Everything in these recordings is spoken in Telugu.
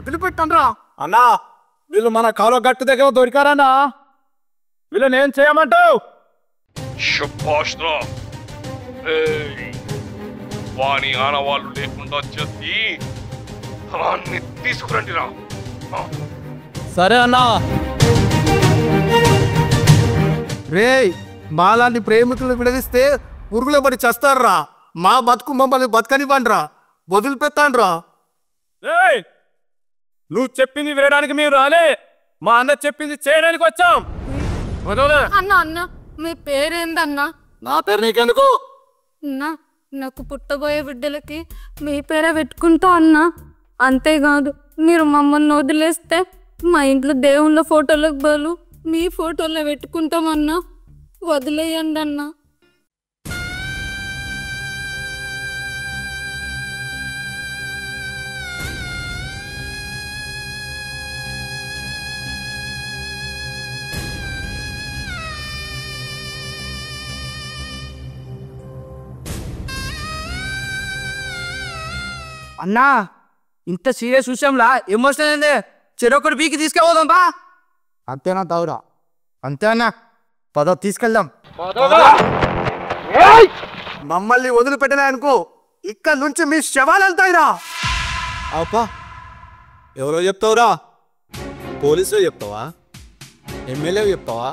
వదిలిపెట్టండ్రా. అన్నా వీళ్ళు మన కాలో గట్టు దగ్గర దొరికారన్నా. వీళ్ళని ఏం చేయమంటావు? వాణి ఆనవాళ్ళు లేకుండా చేసి అన్ని తీసుకురండి రా. సరే అన్నా. రేయ్, మాలాంటి ప్రేమికులు విడదీస్తే పురుగులు పడి చస్తారా. మా బతుకు మమ్మల్ని బతకనివ్వండిరా, వదిలిపెత్తాండ్రా. నువ్వు చెప్పింది వినడానికి మేము రాలే, మా అన్న చెప్పింది చేయడానికి వచ్చాం. అన్న అన్న మీ పేరేందన్నా? నా పేరు నీకెందుకు? అన్నా నాకు పుట్టబోయే బిడ్డలకి మీ పేరే పెట్టుకుంటా అన్నా. అంతేకాదు మీరు మమ్మల్ని వదిలేస్తే మా ఇంట్లో దేవుళ్ళ ఫోటోలకు బదులు మీ ఫోటోలో పెట్టుకుంటామన్నా. వదిలేయండి అన్నా. అన్నా ఇంత సీరియస్ విషయంలా ఎమోషనల్ అయింది. చెరొకటి పీకి తీసుకెళ్దాం బా. అంతేనా తావురా? అంతే అన్నా, పద తీసుకెళ్దాం. మమ్మల్ని వదిలిపెట్టినా అనుకో, ఇక్కడ నుంచి మీ శవాలు వెళ్తాయిరా. అబ్బా, ఎవరో చెప్తావురా? పోలీసులు చెప్తావా? ఎమ్మెల్యే చెప్తావా?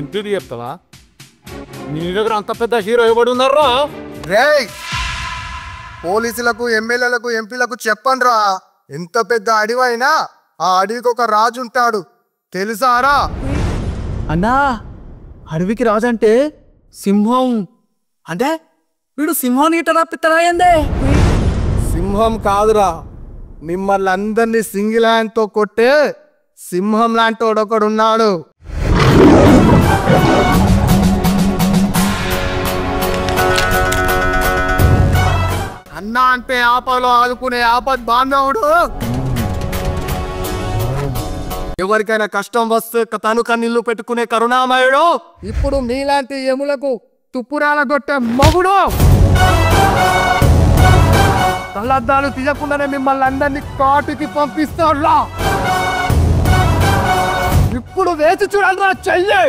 ఎంపీలు చెప్తావా? నీ దగ్గర అంత పెద్ద హీరో ఎవడు ఉన్నారా? రేయ్, పోలీసులకు, ఎమ్మెల్యేలకు, ఎంపీలకు చెప్పండ్రా. ఎంత పెద్ద అడివైనా ఆ అడవికి ఒక రాజు ఉంటాడు, తెలుసారా? అన్నా అడవికి రాజంటే సింహం. అంటే వీడు సింహాన్ని ఇట్లా పిత్తరాయందే. సింహం కాదురా, మిమ్మల్ని అందరినీ సింగిల్ హ్యాండ్ తో కొట్టే సింహం లాంటి ఒకడున్నాడు. అన్నా అంటే ఆపలో ఆదుకునే ఆపద్ బాంధవుడు. ఎవరికైనా కష్టం వస్తే తను కన్నీళ్లు పెట్టుకునే కరుణామయుడు. ఇప్పుడు మీలాంటి ఎములకు తుప్పురాల కొట్టే మగుడు. తలద్దాలు తీయకుండానే మిమ్మల్ని అందరినీ కాటుకి పంపిస్తాడులా. ఇప్పుడు వేచి చూడాలరా చెయ్యి.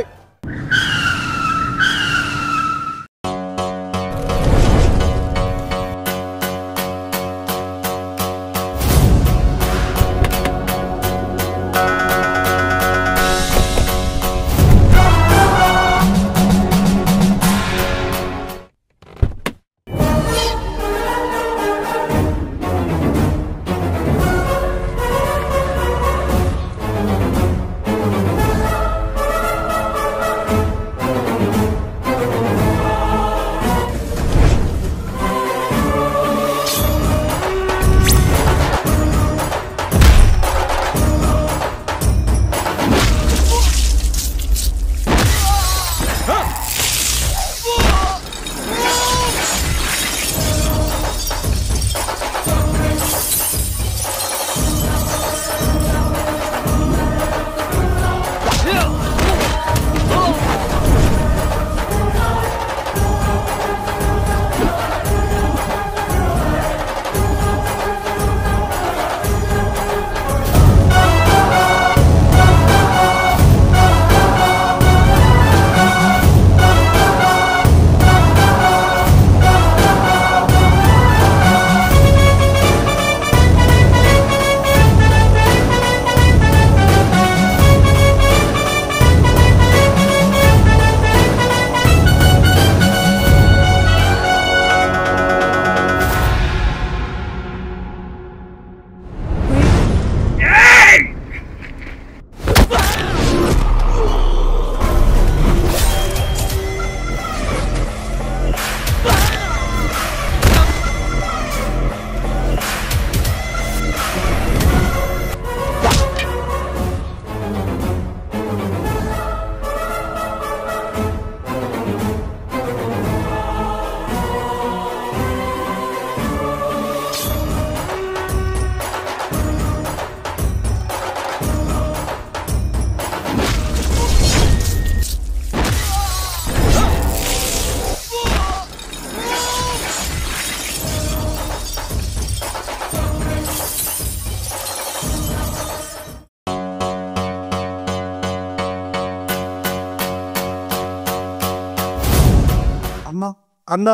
అన్నా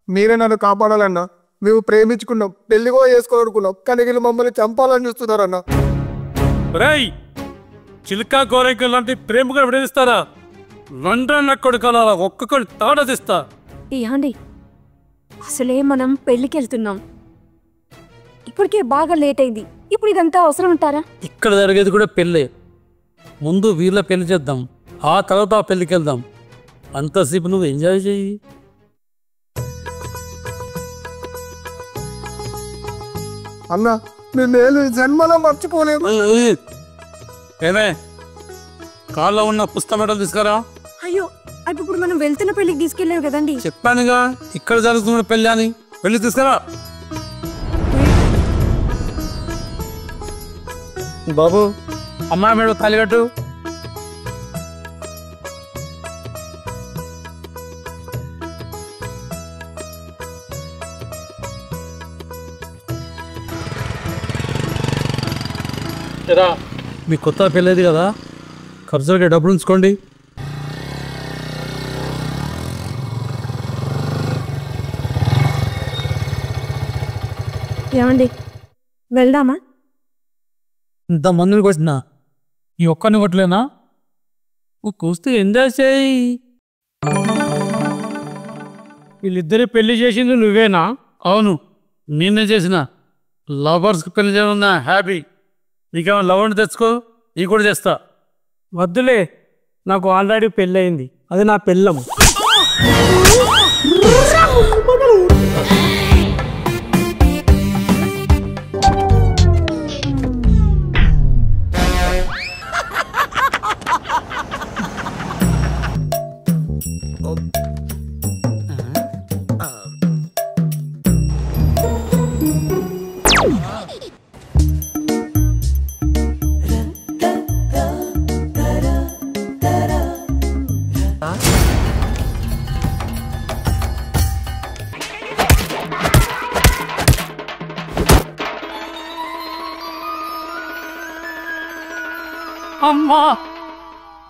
మీరే నన్ను కాపాడాలన్నా. మేము ప్రేమించుకున్నాం, పెళ్లి కూడా చేసుకోవాలనుకున్నాం, కానీ వీళ్ళు మమ్మల్ని చంపాలని చూస్తున్నారన్నా. రేయ్ చిలుక గోరెంక లాంటి ప్రేమగా విడదీస్తారా? లండన్ కొడుకలా ఒక్కొక్కరు తాడదిస్తా. ఏమండి అసలే మనం పెళ్ళికి వెళ్తున్నాం, ఇప్పటికే బాగా లేట్ అయింది. ఇప్పుడు ఇదంతా అవసరం అంటారా? ఇక్కడ జరిగేది కూడా పెళ్ళే. ముందు వీళ్ళ పెళ్లి చేద్దాం, ఆ తర్వాత ఆ పెళ్ళికి వెళ్దాం. అంతసేపు నువ్వు ఎంజాయ్ చెయ్యి. అన్నా నేను జన్మలో మర్చిపోలేదు. ఏమే కాల్లో ఉన్న పుస్తక మెడలు తీసుకురా. అయ్యో ఇప్పుడు మనం వెళ్తున్న పెళ్ళికి తీసుకెళ్ళారు కదండి. చెప్పానుగా ఇక్కడ జరుగుతున్న పెళ్ళి అని. పెళ్లి తీసుకురా. బాబు అమ్మాయి మేడ తాలిగట్టు. మీ కొత్త పెళ్ళేది కదా, ఖర్చులకి డబ్బులు ఉంచుకోండి. ఏమండి వెళ్దామా? ఇంతమందిని కొట్టినా ఈ ఒక్కరిని కొట్టలేనా? నువ్వు కూస్తే ఎంజాయ్ చేయి. వీళ్ళిద్దరి పెళ్లి చేసింది నువ్వేనా? అవును నేనే చేసిన. లవర్స్కి పెళ్లి చేయనున్నా హ్యాపీ. నీకేమో లవర్ని తెచ్చుకో, నీ కూడా చేస్తా. వద్దులే, నాకు ఆల్రెడీ పెళ్ళయింది, అది నా పెళ్ళం. అమ్మా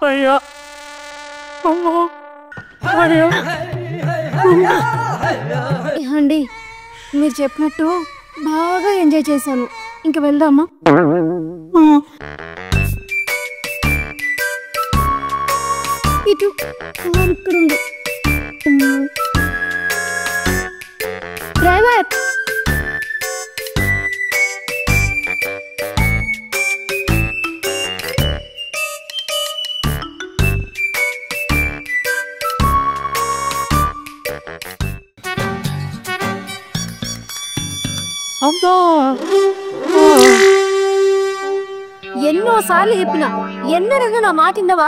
అయ్యా అమ్మా అయ్యా. ఏమండి మీరు చెప్పినట్టు బాగా ఎంజాయ్ చేశాను, ఇంక వెళ్దామా? ఇటు ఇక్కడ ఉంది డ్రైవర్. ఎన్నోసార్లు చెప్పినా ఎన్నడన్నా నా మాట విన్నవా?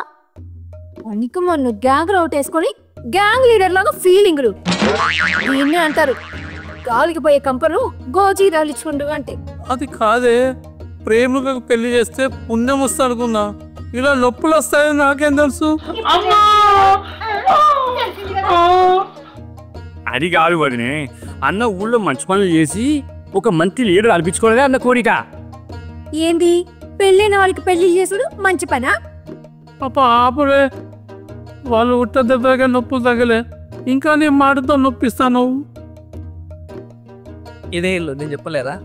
పనికి మొన్న గ్యాంగ్ అవుట్ వేసుకొని గ్యాంగ్ లీడర్ లాగా ఫీలింగ్లు. దీన్నే అంటారు గాలికి పోయే కంపను గోజీ రాలించుకుంటూ అంటే. అది కాదే, ప్రేమకు పెళ్లి చేస్తే పుణ్యం వస్తా అనుకున్నా, ఇలా నొప్పులు వస్తాయని నాకేం తెలుసు. అది కాదు వదినే, అన్న ఊళ్ళో మంచి పనులు చేసి ఒక మంచి లీడర్ అనిపించుకోవడమే అన్న కోరిక. ఏంది పెళ్ళైన వాళ్ళకి పెళ్లి చేసుడు మంచి పనా? పాప ఆపరే, వాళ్ళు ఉట్ట దెబ్బగా నొప్పులు తగలే, ఇంకా నీ మాటతో నొప్పిస్తాను. ఇదే ఇల్లు నేను చెప్పలేదా?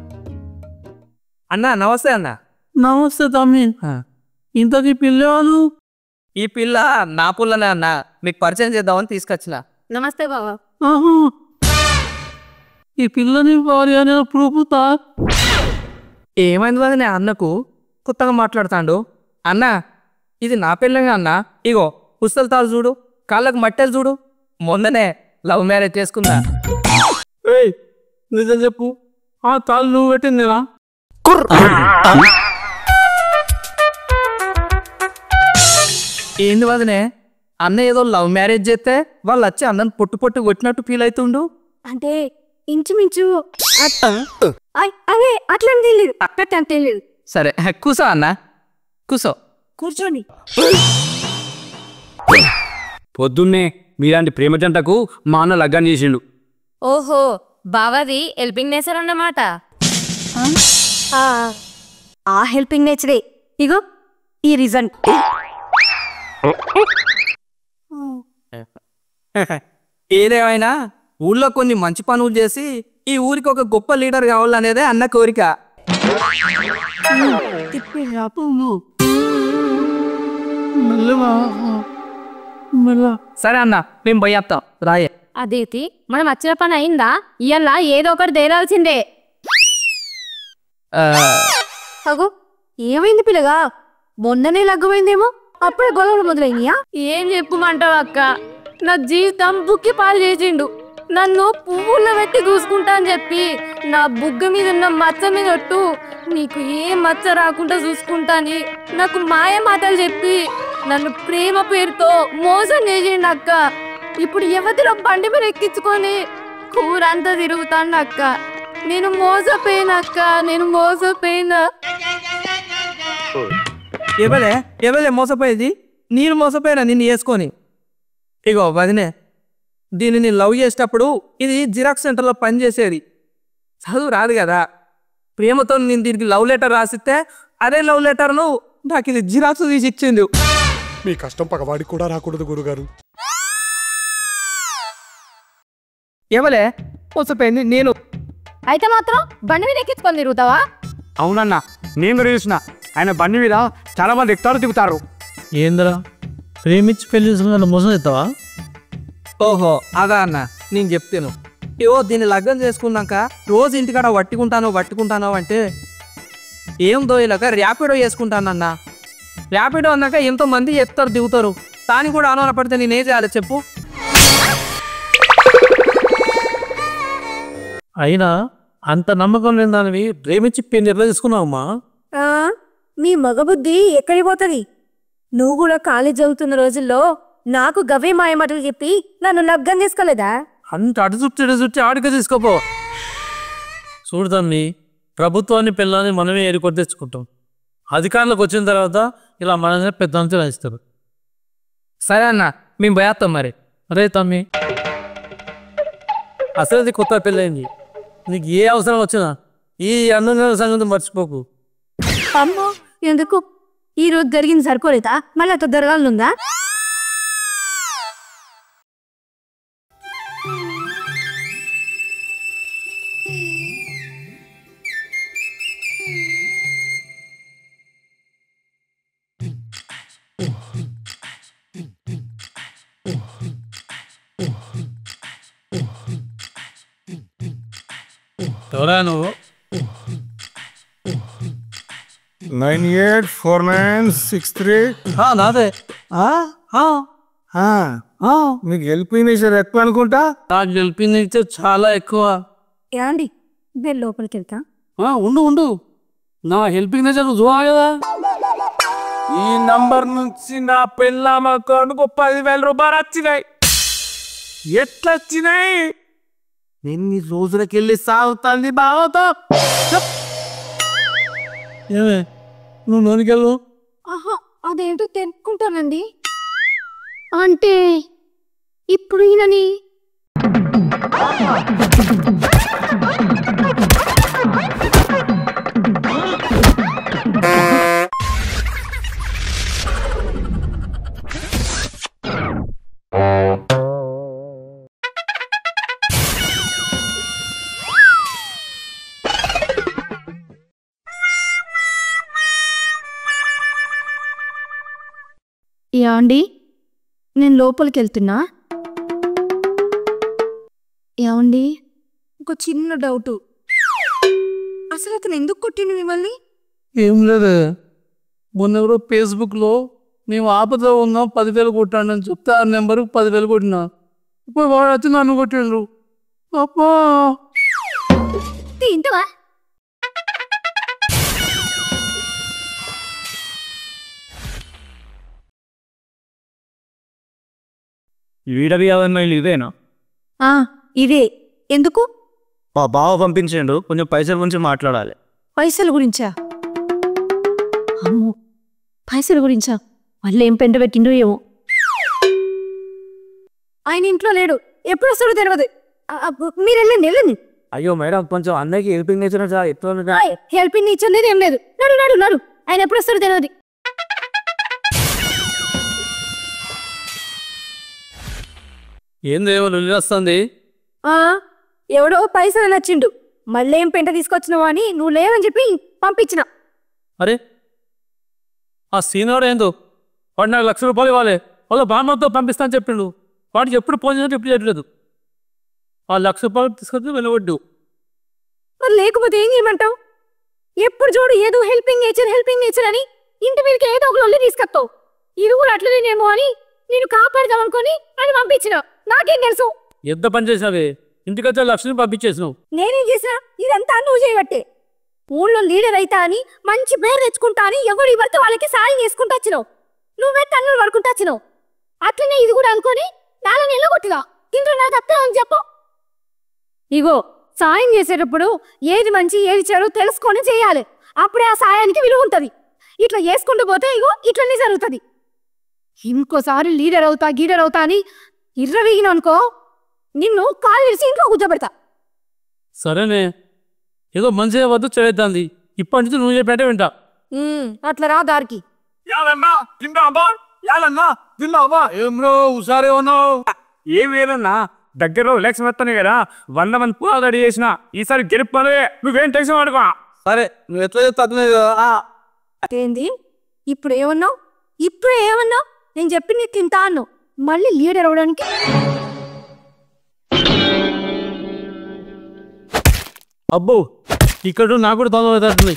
అన్న నమస్తే అన్న. నమస్తే తమ్మి. ఇంతకీ పిల్లవాళ్ళు? ఈ పిల్ల నా పుల్లనే అన్న, మీకు పరిచయం చేద్దామని తీసుకొచ్చిన. నమస్తే బాబా. ఆహా, ఈ పిల్లని భార్య అని ప్రూపుతా. ఏమైంది వదినే అన్నకు కొత్తగా మాట్లాడుతాండు? అన్న ఇది నా పిల్లగా అన్న, ఇగో పుస్తల తాళ్ళు చూడు, కాళ్ళకు మట్టెలు చూడు, మొన్ననే లవ్ మ్యారేజ్ చేసుకుందా. ఏయ్ నిజం చెప్పు, ఆ తాళ్ళు నువ్వు పెట్టిందిరా? ఏంది వదినే, అన్న ఏదో లవ్ మ్యారేజ్ చేస్తే వాళ్ళు వచ్చి అన్నను పొట్టు పొట్టు కొట్టినట్టు ఫీల్ అవుతుండు. అంటే ఇంచుమించు అదే అట్లని తెలియదు, అక్కట్ అని తెలియదు. సరే కూసో అన్న, కూసో. కూర్చోండి. పొద్దున్నే మీలాంటి ప్రేమ జంటకు మా అన్న లగ్నం చేసిండు. ఓహో బావాది హెల్పింగ్ నేచర్ అన్నమాట. ఆ హెల్పింగ్ నేచరే ఇగో ఈ రీజన్. ఏదేమైనా ఊళ్ళో కొన్ని మంచి పనులు చేసి ఈ ఊరికి ఒక గొప్ప లీడర్ కావాలనేదే అన్న కోరిక. సరే అన్న, మేము పోయేస్తాం రాయే. అదేతి మనం వచ్చిన పని అయిందా? ఇయ్యాల ఏదో ఒకటి తేరాల్సిందే. అగో ఏమైంది పిల్లగా? మొన్ననే లగ్గమైందేమో, అప్పుడే గొడవలు మొదలైనయా? ఏం చెప్పుమంటావు అక్క, నా జీవితం బుక్కి పాలు చేసిండు. నన్ను పువ్వుల్లో పెట్టి చూసుకుంటా అని చెప్పి నా బుగ్గ మీద ఉన్న మచ్చ మీద ఒట్టు నీకు ఏ మచ్చ రాకుండా చూసుకుంటాని నాకు మాయ మాటలు చెప్పి నన్ను ప్రేమ పేరుతో మోసం చేసిండు అక్క. ఇప్పుడు ఎవరిలో బండి మీద ఎక్కించుకొని కూరంతా తిరుగుతాను అక్క. నేను మోసపోయినా అక్క, నేను మోసపోయినా. ఎవరే మోసపోయేది? నేను మోసపోయినా నిన్ను వేసుకొని. ఇగో వదినే, దీనిని లవ్ చేసేటప్పుడు ఇది జిరాక్స్ సెంటర్లో పనిచేసేది, చదువు రాదు కదా. ప్రేమతో నేను దీనికి లవ్ లెటర్ రాసిస్తే అదే లవ్ లెటర్ను నాకు ఇది జిరాక్స్ తీసి ఇచ్చింది. మీ కష్టం పగవాడికి కూడా రాకూడదు గురుగారు. ఎవలే మోసపోయింది? నేను. అయితే మాత్రం బండి మీద ఎక్కించుకొని తిరుగుతావా? అవునన్నా, నేను కూడా చూసిన. ఆయన బండి మీద చాలా మంది ఎక్కుతారు దిగుతారు. ఏందిరా, ప్రేమించి పెళ్లి చేసుకున్న మోసం చేస్తావా? ఓహో అదా అన్న, నేను చెప్తాను. ఏవో దీన్ని లగ్గం చేసుకున్నాక రోజు ఇంటికాడ పట్టుకుంటానో అంటే ఏం దోయలాక ర్యాపిడో చేసుకుంటానన్న. ర్యాపిడో అన్నాక ఎంతో మంది ఎత్తారు దిగుతారు, దాన్ని కూడా అనుమాన పడితే నేనేం చేయాలి చెప్పు? అయినా అంత నమ్మకం లేని దానివి ప్రేమించి పెళ్లి ఎట్లా చేసుకున్నావమ్మా? మీ మగబుద్ధి ఎక్కడికి పోతుంది? నువ్వు కూడా కాలేజ్ చదువుతున్న రోజుల్లో నాకు గవే మాయమాటలు చెప్పి నన్ను లగ్గం చేసుకోలేదా? అంత అటు చుట్టి ఆడికే తీసుకోపో. చూడదాన్ని, ప్రభుత్వాన్ని పిల్లల్ని మనమే ఏరుకొని తెచ్చుకుంటాం. అధికారంలోకి వచ్చిన తర్వాత ఇలా మనమే పెద్ద అంచనా ఇస్తారు. సరే అన్న, మేము పోయేస్తాం మరి. అరే తమ్మి, అసలు కొత్త పెళ్ళయింది, నీకు ఏ అవసరం వచ్చినా ఈ అన్నం సంగతి మర్చిపోకు. అమ్మో ఎందుకు? ఈ రోజు జరిగింది సరిపోలేదా? మళ్ళీ అత జరగాలనుందా? ఎవరా నువ్వు? 984963. నాదే. మీకు హెల్ప్ నేచర్ ఎక్కువ అనుకుంటా. నాకు గెలిపింది చాలా ఎక్కువ. ఏమండి నేను లోపలికి వెళ్తా. ఉండు, నా హెల్పింగ్ నేచర్ చూడాలి కదా. ఈ నంబర్ నుంచి నా పిల్లమ్మ అకౌంట్కు 10,000 రూపాయలు వచ్చినాయి. ఎట్లా వచ్చినాయి? ఎన్ని రోజులకెళ్ళి సాగుతుంది బావతో. ఏమే నువ్వు నోనికెళ్ళు. ఆహా అదేంటో తెలుసుకుంటానండి. అంటే ఇప్పుడు ఈయనని ఏమండి నేను లోపలికి వెళ్తున్నా. ఏమండి ఒక చిన్న డౌటు, అసలు అతను ఎందుకు కొట్టిండు మిమ్మల్ని? ఏం లేదు, మొన్న ఎవరో ఫేస్బుక్లో మేము ఆపదలో ఉన్నాం 10,000 కొట్టాను అని చెప్తే ఆ నెంబర్కి 10,000 కొట్టినా. ఇప్పుడు వాడు వచ్చి నన్ను కొట్టిండ్రు. అప్పా ఇంతవా వీడవి అవన్నీ ఇదేనా? ఇదే. ఎందుకు? మా బావ పంపించండు, కొంచెం పైసల గురించి మాట్లాడాలి. పైసల గురించా? అమ్మో పైసల గురించా? మళ్ళీ ఏం పెంట పెట్టిండో ఏమో. ఆయన ఇంట్లో లేడు, ఎప్పుడు వస్తాడో తెలియదు. మీరు వెళ్ళండి. అయ్యో మేడం, కొంచెం అన్నయ్యకి హెల్పింగ్ నేచర్ ఎట్లా? హెల్పింగ్ నేచర్ లేదు, ఏం లేదు. నడు ఆయన ఎప్పుడు వస్తాడో తెలియదు. ఏందేమో వస్తుంది. ఎవడో పైసలు నచ్చిండు మళ్ళీ ఏం పెంట తీసుకొచ్చినావు అని నువ్వు లేవని చెప్పి పంపించిన. అరే ఆ సీనియర్ ఏందో వాడు నాకు ₹1,00,000 ఇవ్వాలి, వాళ్ళ బామ్మతో పంపిస్తా అని చెప్పిండు. వాడికి ఎప్పుడు ఫోన్ చేసినట్టు ఎప్పుడు చేయట్లేదు. ఆ ₹1,00,000 తీసుకొచ్చి వెళ్ళవడ్డు. మరి లేకపోతే ఏం చేయమంటావు? ఎప్పుడు చూడు ఏదో హెల్పింగ్ నేచర్ అని ఇంటి మీదకి ఏదో ఒక లొల్లి తీసుకొస్తావు. ఇది కూడా అట్లనేమో అని నేను కాపాడదాం అనుకొని అని పంపించిన. నాకేం తెలుసు? ఎంత పని చేసినావే, ఇంటికి వచ్చే ₹1,00,000 పంపించేసినావు. నేనేం చేసినా ఇదంతా నువ్వు చేయబట్టే. ఊళ్ళో లీడర్ అయితా అని మంచి పేరు తెచ్చుకుంటా అని ఎవరు పడితే వాళ్ళకి సాయం చేసుకుంటూ వచ్చినావు. నువ్వే తన్నులు పడుకుంటూ వచ్చినావు. అట్లనే ఇది కూడా అనుకొని నాలో నిలగొట్టిగా ఇంట్లో నాకు అత్తా అని చెప్పు. ఇగో సాయం చేసేటప్పుడు ఏది మంచి ఏది చెడు తెలుసుకొని చేయాలి. అప్పుడే ఆ సాయానికి విలువ ఉంటుంది. ఇట్లా చేసుకుంటూ పోతే ఇగో ఇట్లనే జరుగుతుంది. ఇంకోసారి లీడర్ అవుతా అని ఇర్రవీగిన అనుకో నిన్ను కాలు విరిసి ఇంట్లో కూర్చోబెడతా. సరేనే, ఏదో మంచిగా వద్దు చెడేద్దాంది. ఇప్పటి నుంచి నువ్వు చెప్పేటే వింటా. అట్లా రా దారికి. యాలన్నా తిందామా? యాలన్నా తిందామా? ఏమ్రో హుషారే ఉన్నావు? ఏమేలన్నా దగ్గరలో ఎలక్షన్ వస్తానే కదా 100 మంది పూల రెడీ చేసిన. ఈసారి గెలుపలే, నువ్వేం టెన్షన్ పడుకో. సరే నువ్వు ఎట్లా చెప్తా ఏంది ఇప్పుడు ఏమన్నావు? నేను చెప్పి నీకు తింటా అన్నావు. మళ్ళీ లీడర్ అవడానికి అబ్బో ఇక్కడ నాకు కూడా తొందర అవుతుంది.